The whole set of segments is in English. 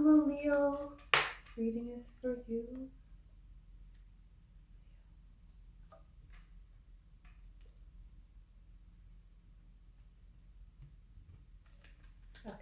Hello, Leo. This reading is for you. Okay.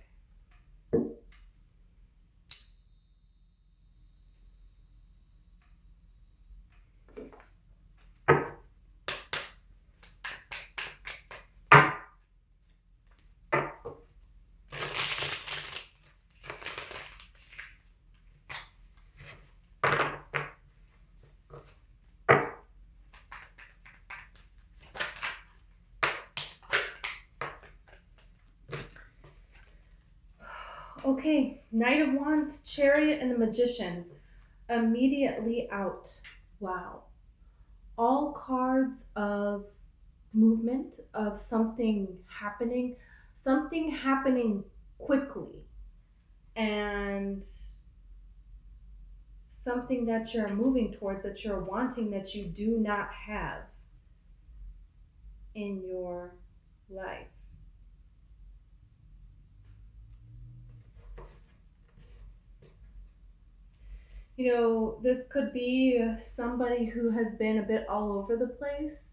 Okay, Knight of Wands, Chariot, and the Magician. Immediately out. Wow. All cards of movement, of something happening quickly, and something that you're moving towards, that you're wanting, that you do not have in your life. This could be somebody who has been a bit all over the place,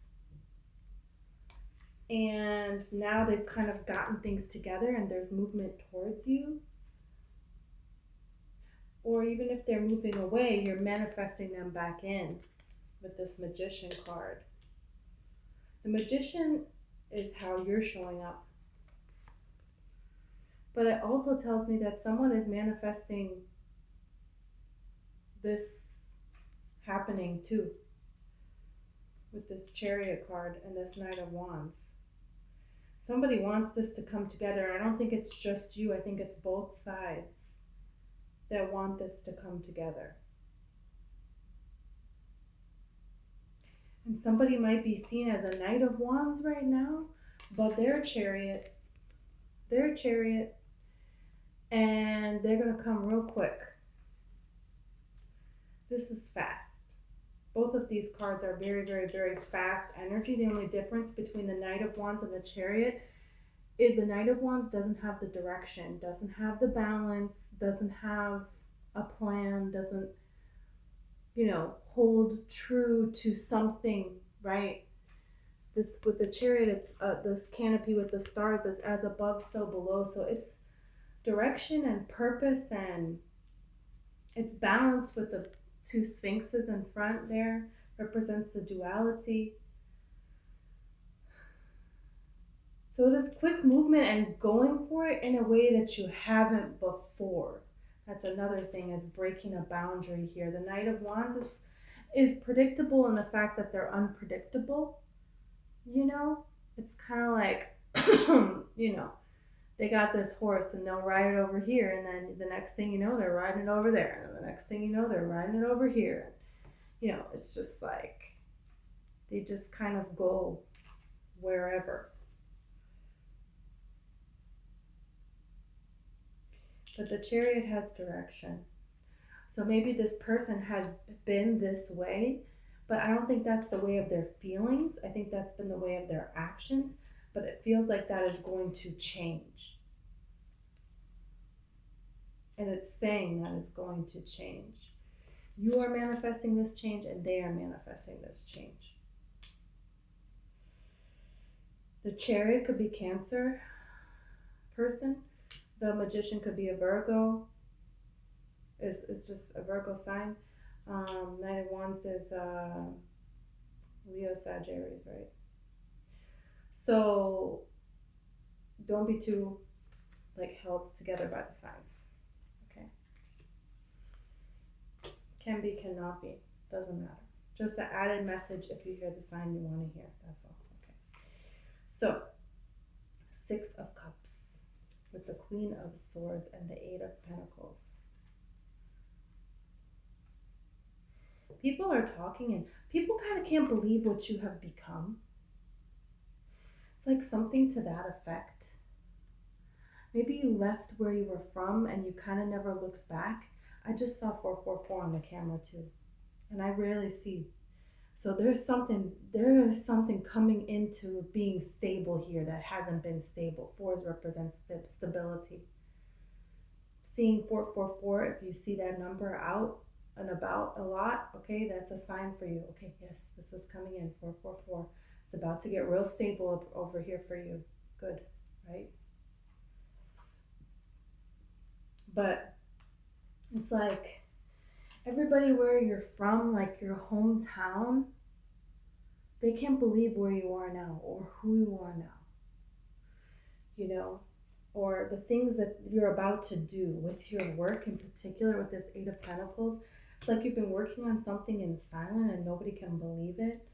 and now they've kind of gotten things together and there's movement towards you. Or even if they're moving away, you're manifesting them back in with this Magician card. The Magician is how you're showing up. But it also tells me that someone is manifesting this happening too, with this Chariot card and this Knight of Wands. Somebody wants this to come together. I don't think it's just you. I think it's both sides that want this to come together. And somebody might be seen as a Knight of Wands right now, but they're a Chariot. They're a Chariot, and they're going to come real quick. This is fast. Both of these cards are very, very, very fast energy. The only difference between the Knight of Wands and the Chariot is the Knight of Wands doesn't have the direction, doesn't have the balance, doesn't have a plan, doesn't, hold true to something, right? This with the Chariot, it's this canopy with the stars is as above, so below. So it's direction and purpose, and it's balanced with the two sphinxes in front there, represents the duality. So it is quick movement and going for it in a way that you haven't before. That's another thing, is breaking a boundary here. The Knight of Wands is predictable in the fact that they're unpredictable. It's kind of like, they got this horse and they'll ride it over here, and then the next thing you know, they're riding it over there, and the next thing you know, they're riding it over here. It's just like they just kind of go wherever. But the Chariot has direction. So maybe this person has been this way, but I don't think that's the way of their feelings. I think that's been the way of their actions, but it feels like that is going to change. And it's saying that it's going to change. You are manifesting this change, and they are manifesting this change. The Chariot could be Cancer person. The Magician could be a Virgo. It's just a Virgo sign. Knight of Wands is Leo, Sagittarius, right? So don't be too held together by the signs. Okay. Can be, cannot be. Doesn't matter. Just an added message if you hear the sign you want to hear. That's all. Okay. So, Six of Cups with the Queen of Swords and the Eight of Pentacles. People are talking, and people kind of can't believe what you have become. It's like something to that effect. Maybe you left where you were from and you kind of never looked back. I just saw 444 on the camera too, and I rarely see. So there is something coming into being stable here that hasn't been stable. Fours represents stability. seeing 444, if you see that number out and about a lot, okay, that's a sign for you. Okay, yes, this is coming in, 444. It's about to get real stable over here for you. Good, right? But it's like everybody where you're from, like your hometown, they can't believe where you are now or who you are now, you know, or the things that you're about to do with your work in particular with this Eight of Pentacles. It's like you've been working on something in silence and nobody can believe it.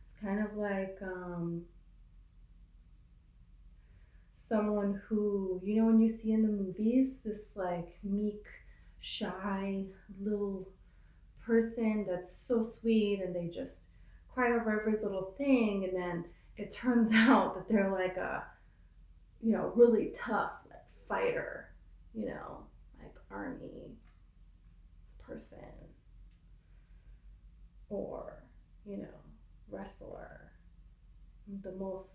It's kind of like someone who, you know, when you see in the movies, this like meek, shy little person that's so sweet and they just cry over every little thing, and then it turns out that they're like a, you know, really tough like fighter, you know, like army person, or, you know, wrestler, the most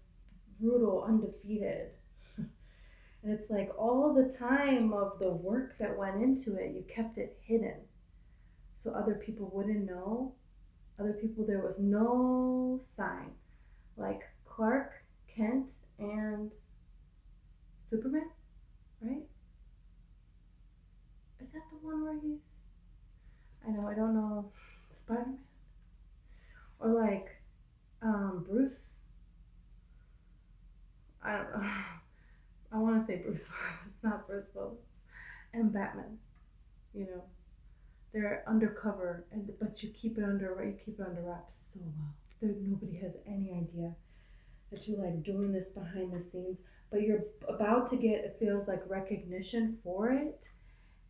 brutal, undefeated. And it's like all the time of the work that went into it, you kept it hidden so other people wouldn't know. Other people, there was no sign. Like Clark Kent and Superman, right? Is that the one where he's, I know, I don't know, Spider-Man? Or like Bruce, I don't know. I want to say Bruce Willis. It's not Bruce Willis. And Batman, you know. They're undercover, and but you keep it under wraps so well. There, nobody has any idea that you're like doing this behind the scenes, but you're about to get, it feels like, recognition for it,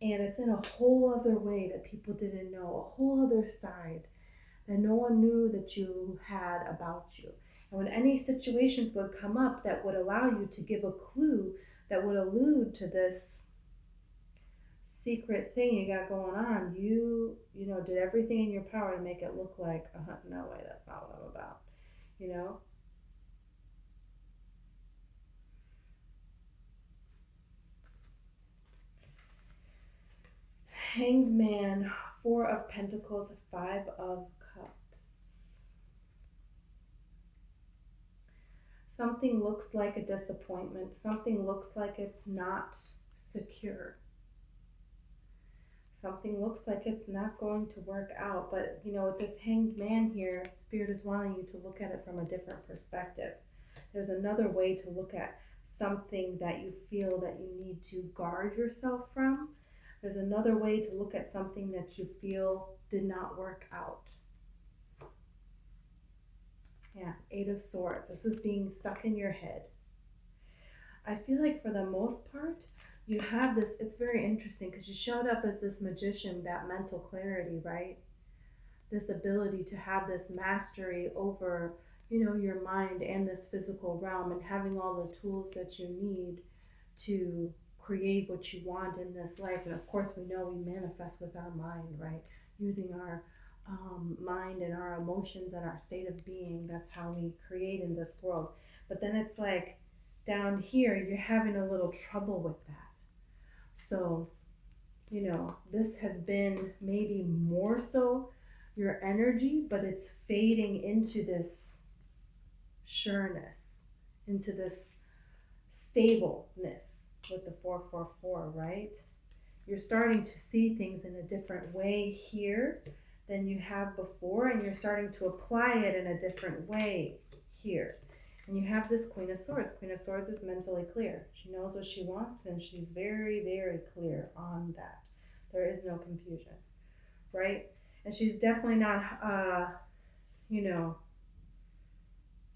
and it's in a whole other way that people didn't know, a whole other side that no one knew that you had about you. And when any situations would come up that would allow you to give a clue that would allude to this secret thing you got going on, you know, did everything in your power to make it look like, no way, that's not what I'm about, you know. Hanged Man, Four of Pentacles, Five of Cups. Something looks like a disappointment. Something looks like it's not secure. Something looks like it's not going to work out. But, you know, with this Hanged Man here, Spirit is wanting you to look at it from a different perspective. There's another way to look at something that you feel that you need to guard yourself from. There's another way to look at something that you feel did not work out. Yeah, Eight of Swords. This is being stuck in your head. I feel like for the most part, you have this, it's very interesting because you showed up as this magician, that mental clarity, right? This ability to have this mastery over, you know, your mind and this physical realm, and having all the tools that you need to create what you want in this life. And of course, we know we manifest with our mind, right? Using our mind and our emotions and our state of being. That's how we create in this world. But then it's like down here, you're having a little trouble with that. So, you know, this has been maybe more so your energy, but it's fading into this sureness, into this stableness with the 444, right? You're starting to see things in a different way here than you have before, and you're starting to apply it in a different way here. And you have this Queen of Swords. Queen of Swords is mentally clear. She knows what she wants, and she's very, very clear on that. There is no confusion, right? And she's definitely not, you know,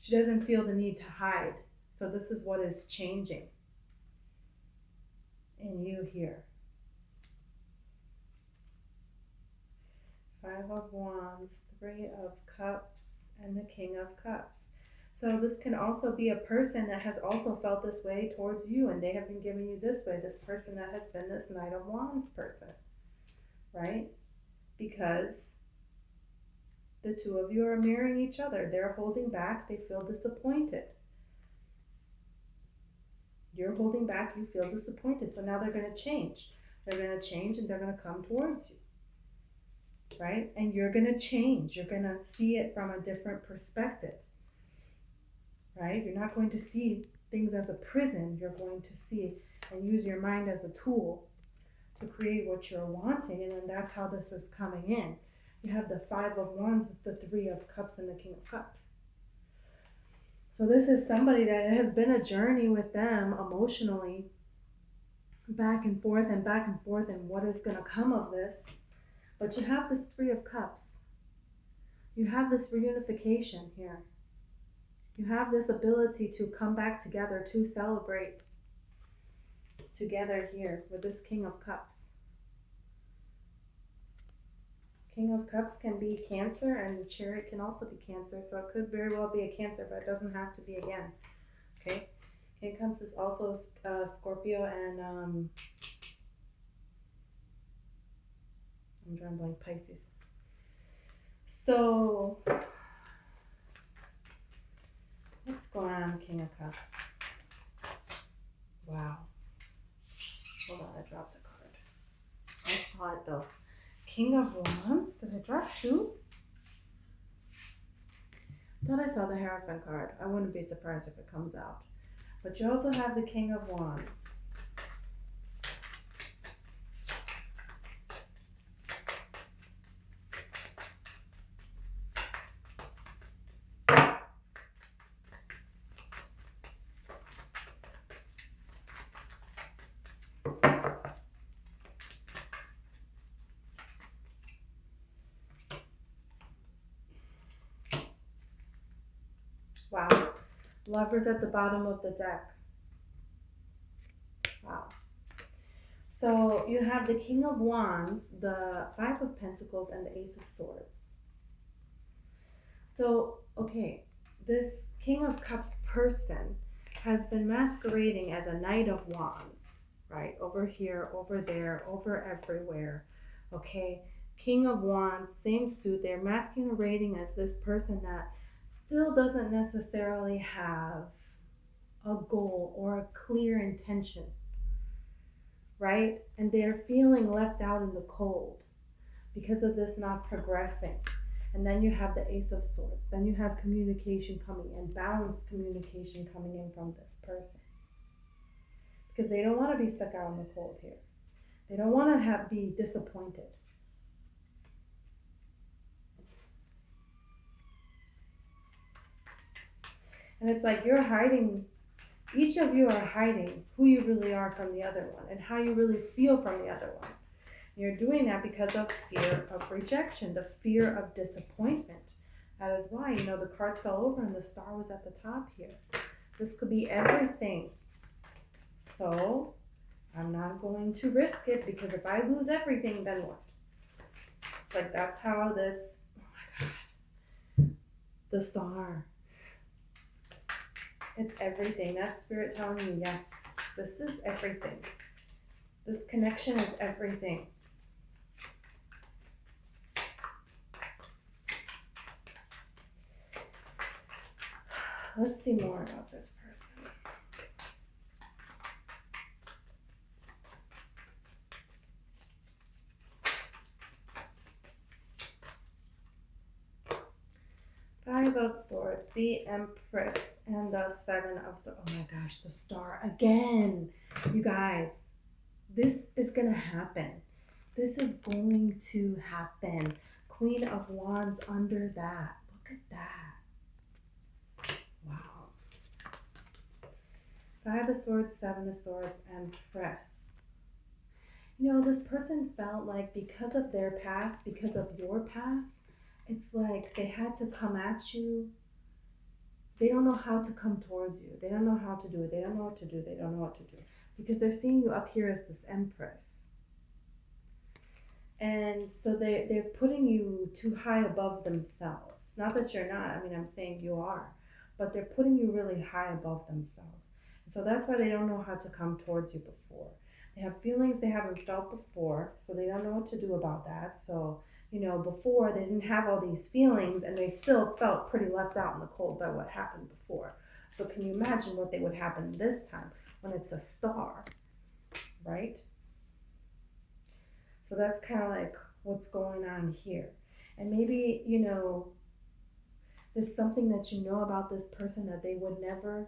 she doesn't feel the need to hide. So this is what is changing in you here. Five of Wands, Three of Cups, and the King of Cups. So this can also be a person that has also felt this way towards you, and they have been giving you this way, this person that has been this Knight of Wands person, right? Because the two of you are mirroring each other. They're holding back, they feel disappointed. You're holding back, you feel disappointed, so now they're going to change. They're going to change and they're going to come towards you. Right? And you're going to change. You're going to see it from a different perspective. Right? You're not going to see things as a prison. You're going to see and use your mind as a tool to create what you're wanting. And then that's how this is coming in. You have the 5 of Wands with the 3 of Cups and the King of Cups. So this is somebody that it has been a journey with them emotionally, back and forth and what is going to come of this. But you have this 3 of Cups. You have this reunification here. You have this ability to come back together, to celebrate together here with this King of Cups. King of Cups can be Cancer, and the Chariot can also be Cancer. So it could very well be a Cancer, but it doesn't have to be again. Okay? King of Cups is also Scorpio and I'm drawing blank, Pisces. So what's going on, King of Cups? Wow. Hold on, I dropped a card. I saw it though. King of Wands? Did I drop 2? Thought I saw the Hierophant card. I wouldn't be surprised if it comes out. But you also have the King of Wands. Wow. Lovers at the bottom of the deck. Wow. So you have the King of Wands, the 5 of Pentacles, and the Ace of Swords. So, okay, this King of Cups person has been masquerading as a Knight of Wands, right? Over here, over there, over everywhere, okay? King of Wands, same suit. They're masquerading as this person that still doesn't necessarily have a goal or a clear intention, right? And they're feeling left out in the cold because of this not progressing. And then you have the Ace of Swords. Then you have communication coming in, balanced communication coming in from this person. Because they don't want to be stuck out in the cold here. They don't want to be disappointed. And it's like you're hiding, each of you are hiding who you really are from the other one and how you really feel from the other one. And you're doing that because of fear of rejection, the fear of disappointment. That is why, the cards fell over and the star was at the top here. This could be everything. So I'm not going to risk it because if I lose everything, then what? Like that's how this, oh my God, the star. It's everything. That's Spirit telling you, yes, this is everything. This connection is everything. Let's see more about this person. Five of Swords, the Empress, and the 7 of Swords. Oh my gosh, the star again. You guys, this is going to happen. This is going to happen. Queen of Wands under that. Look at that. Wow. 5 of Swords, 7 of Swords, Empress. This person felt like because of their past, because of your past, it's like they had to come at you. They don't know how to come towards you. They don't know how to do it. They don't know what to do. They don't know what to do. Because they're seeing you up here as this Empress. And so they're putting you too high above themselves. Not that you're not. I'm saying you are. But they're putting you really high above themselves. And so that's why they don't know how to come towards you before. They have feelings they haven't felt before. So they don't know what to do about that. So before they didn't have all these feelings and they still felt pretty left out in the cold by what happened before. But can you imagine what would happen this time when it's a star, right? So that's kind of like what's going on here. And maybe, you know, there's something that you know about this person that they would never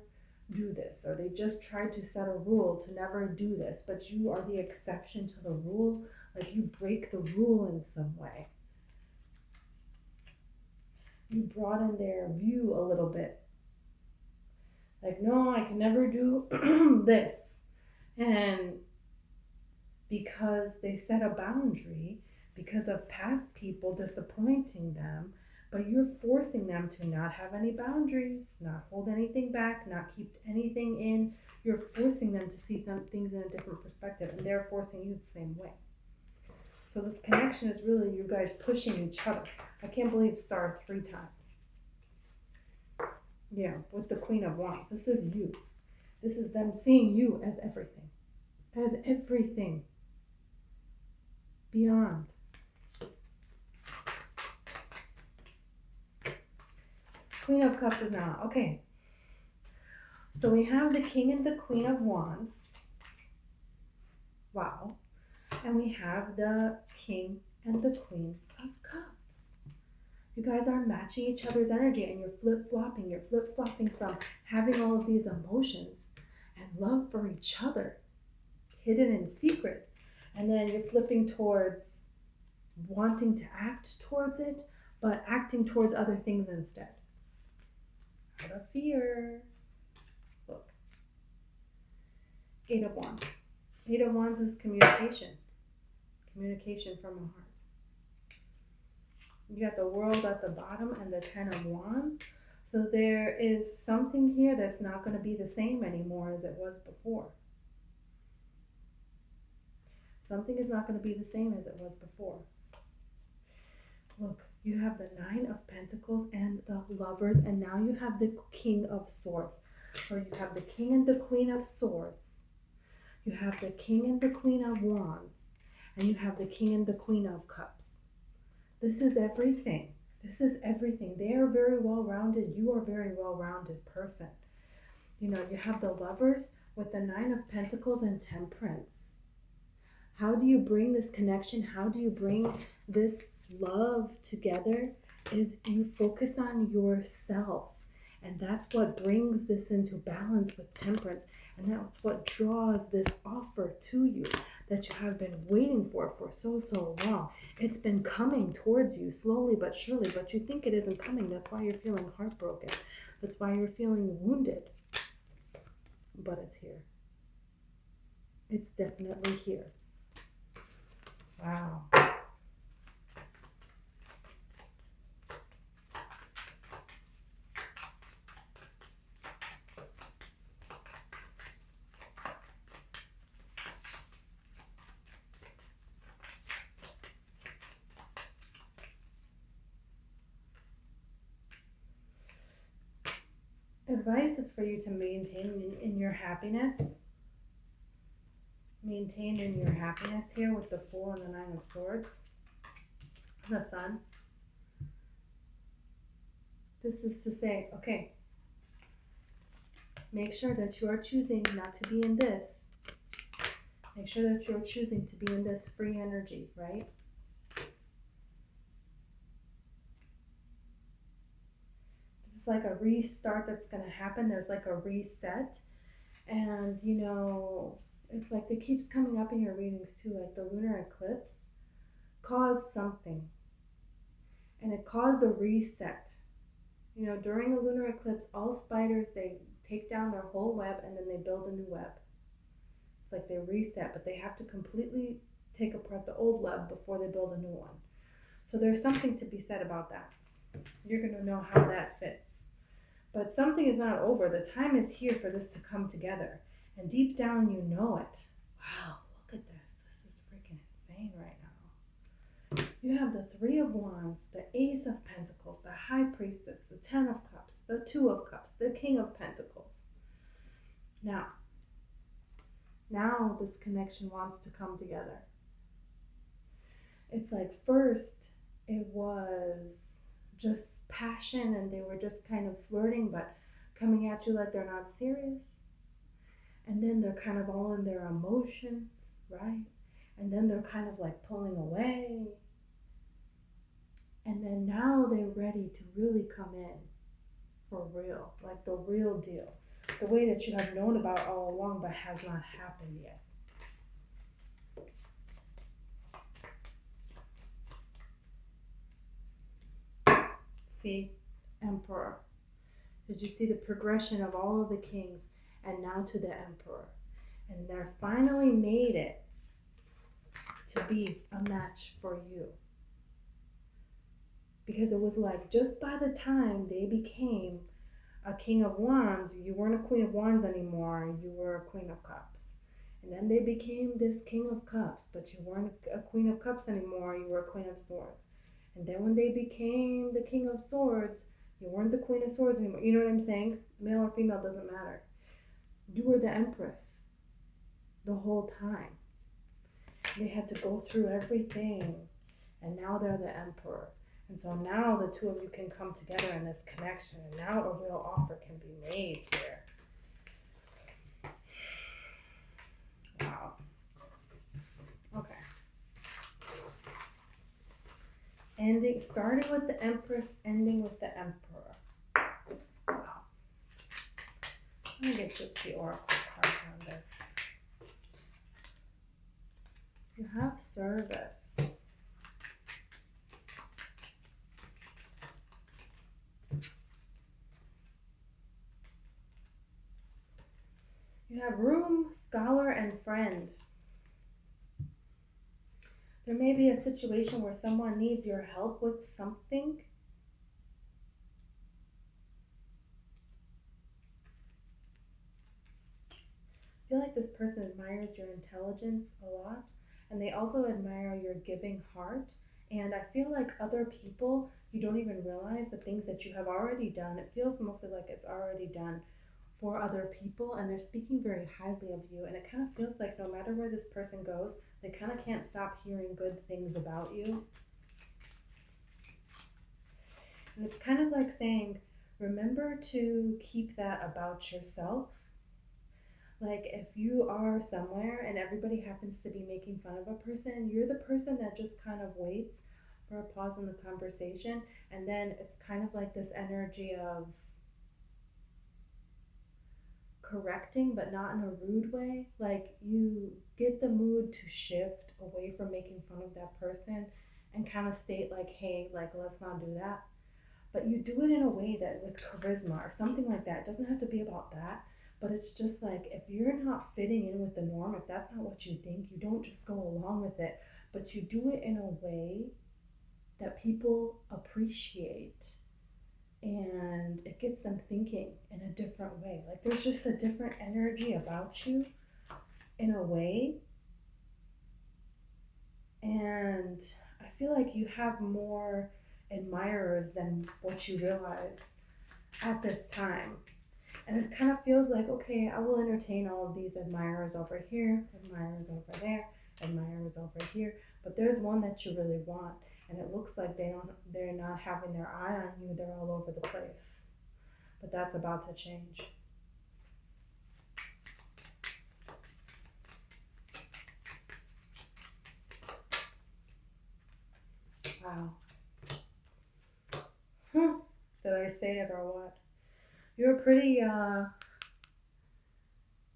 do this, or they just tried to set a rule to never do this, but you are the exception to the rule. Like you break the rule in some way. You broaden their view a little bit. Like, no, I can never do this. And because they set a boundary, because of past people disappointing them, but you're forcing them to not have any boundaries, not hold anything back, not keep anything in. You're forcing them to see things in a different perspective, and they're forcing you the same way. So this connection is really you guys pushing each other. I can't believe star 3 times. Yeah, with the Queen of Wands. This is you. This is them seeing you as everything. As everything. Beyond. Queen of Cups is now. Okay. So we have the King and the Queen of Wands. Wow. And we have the King and the Queen of Cups. You guys are matching each other's energy, and you're flip-flopping. You're flip-flopping from having all of these emotions and love for each other, hidden in secret. And then you're flipping towards wanting to act towards it, but acting towards other things instead. Out of fear. Look. 8 of Wands. 8 of Wands is communication. Communication from the heart. You got the World at the bottom and the 10 of Wands. So there is something here that's not going to be the same anymore as it was before. Something is not going to be the same as it was before. Look, you have the 9 of Pentacles and the Lovers, and now you have the King of Swords. So you have the King and the Queen of Swords. You have the King and the Queen of Wands. And you have the King and the Queen of Cups. This is everything. This is everything. They are very well-rounded. You are a very well-rounded person. You know, you have the Lovers with the 9 of Pentacles and Temperance. How do you bring this connection? How do you bring this love together? Is you focus on yourself. And that's what brings this into balance with Temperance. And that's what draws this offer to you that you have been waiting for so long. It's been coming towards you slowly but surely, but you think it isn't coming. That's why you're feeling heartbroken. That's why you're feeling wounded. But it's here. It's definitely here. Wow. Advice is for you to maintain in your happiness. Maintain in your happiness here with the Fool and the 9 of Swords. The Sun. This is to say, okay, make sure that you are choosing not to be in this. Make sure that you're choosing to be in this free energy, right? It's like a restart that's going to happen. There's like a reset. And, you know, it's like it keeps coming up in your readings too, like the lunar eclipse caused something. And it caused a reset. You know, during a lunar eclipse, all spiders, they take down their whole web and then they build a new web. It's like they reset, but they have to completely take apart the old web before they build a new one. So there's something to be said about that. You're going to know how that fits. But something is not over. The time is here for this to come together. And deep down, you know it. Wow, look at this. This is freaking insane right now. You have the 3 of Wands, the Ace of Pentacles, the High Priestess, the 10 of Cups, the 2 of Cups, the King of Pentacles. Now this connection wants to come together. It's like first it was just passion and they were just kind of flirting but coming at you like they're not serious. And then they're kind of all in their emotions, right? and then they're kind of like pulling away, and then now they're ready to really come in for real, like the real deal, the way that you have known about all along but has not happened yet. See, Emperor. Did you see the progression of all of the kings and now to the Emperor? And they're finally made it to be a match for you. Because it was like just by the time they became a King of Wands, you weren't a Queen of Wands anymore, you were a Queen of Cups. And then they became this King of Cups, but you weren't a Queen of Cups anymore, you were a Queen of Swords. And then when they became the King of Swords, you weren't the Queen of Swords anymore. You know what I'm saying? Male or female doesn't matter. You were the Empress the whole time. They had to go through everything, and now they're the Emperor. And so now the two of you can come together in this connection, and now a real offer can be made here. Wow. Okay. Starting with the Empress, ending with the Emperor. Wow. Let me get Gypsy Oracle cards on this. You have service. You have room, scholar, and friend. There may be a situation where someone needs your help with something. I feel like this person admires your intelligence a lot, and they also admire your giving heart. And I feel like other people, you don't even realize the things that you have already done. It feels mostly like it's already done for other people, and they're speaking very highly of you. And it kind of feels like no matter where this person goes, they kind of can't stop hearing good things about you. And it's kind of like saying, remember to keep that about yourself. Like if you are somewhere and everybody happens to be making fun of a person, you're the person that just kind of waits for a pause in the conversation. And then it's kind of like this energy of correcting, but not in a rude way. Like you get the mood to shift away from making fun of that person and kind of state like, hey, like let's not do that. But you do it in a way that with charisma or something like that. It doesn't have to be about that, but it's just like if you're not fitting in with the norm, if that's not what you think, you don't just go along with it, but you do it in a way that people appreciate. And it gets them thinking in a different way. Like there's just a different energy about you in a way. And I feel like you have more admirers than what you realize at this time. And it kind of feels like, okay, I will entertain all of these admirers over here, admirers over there, admirers over here. But there's one that you really want. And it looks like they're not having their eye on you. They're all over the place. But that's about to change. Wow. Did I say it or what? You're pretty, I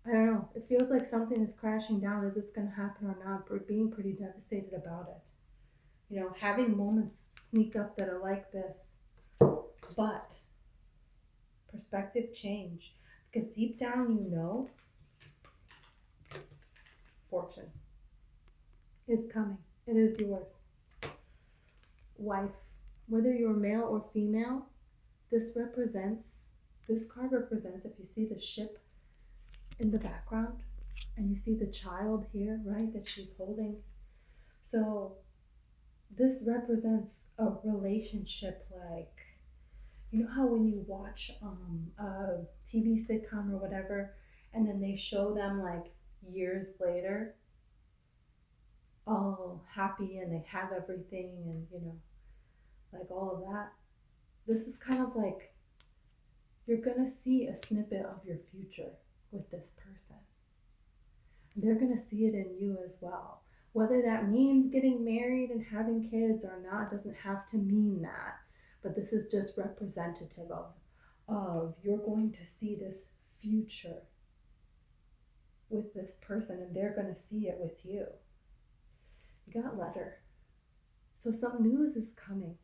don't know. It feels like something is crashing down. Is this going to happen or not? But being pretty devastated about it. You know, having moments sneak up that are like this. But perspective change. Because deep down you know fortune is coming. It is yours. Wife. Whether you're male or female, this card represents, if you see the ship in the background and you see the child here, right, that she's holding. So this represents a relationship, like, you know how when you watch a TV sitcom or whatever, and then they show them like years later, all happy and they have everything and, you know, like all of that. This is kind of like you're going to see a snippet of your future with this person. They're going to see it in you as well. Whether that means getting married and having kids or not doesn't have to mean that. But this is just representative of you're going to see this future with this person and they're going to see it with you. You got letter. So some news is coming.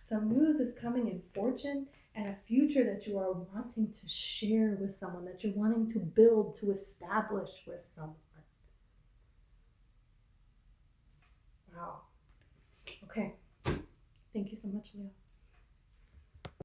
Some news is coming in fortune and a future that you are wanting to share with someone, that you're wanting to build, to establish with someone. Wow. Okay. Thank you so much, Leo.